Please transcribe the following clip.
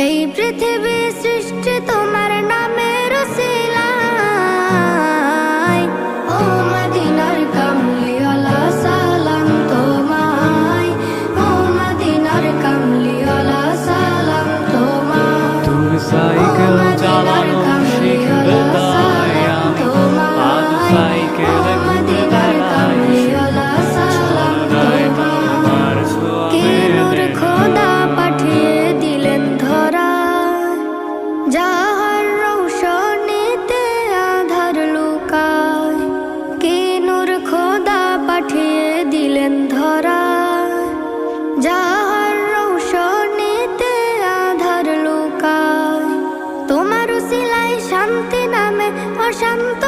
এই পৃথিবী সৃষ্টি তোমার নামের উসিলায়। ও মদিনার কামলিওয়ালা সালাম তোমায়, ও মদিনার কামলিওয়ালা সালাম তোমায়। তুমি সাইকেল চালানো শিখবে তাই আমি আজ সাইকেলে ঘুরে বেড়াই। তোমার ছোঁয়াতে খোদা পাঠিয়ে দিলেন ধরা, যাহার রৌশনীতে আধার লুকায়। কি নূর খোদা পাঠিয়ে দিলেন ধরা, যাহার রৌশনীতে আধার লুকায়। তোমার উসিলায় শান্তি নামে অশান্ত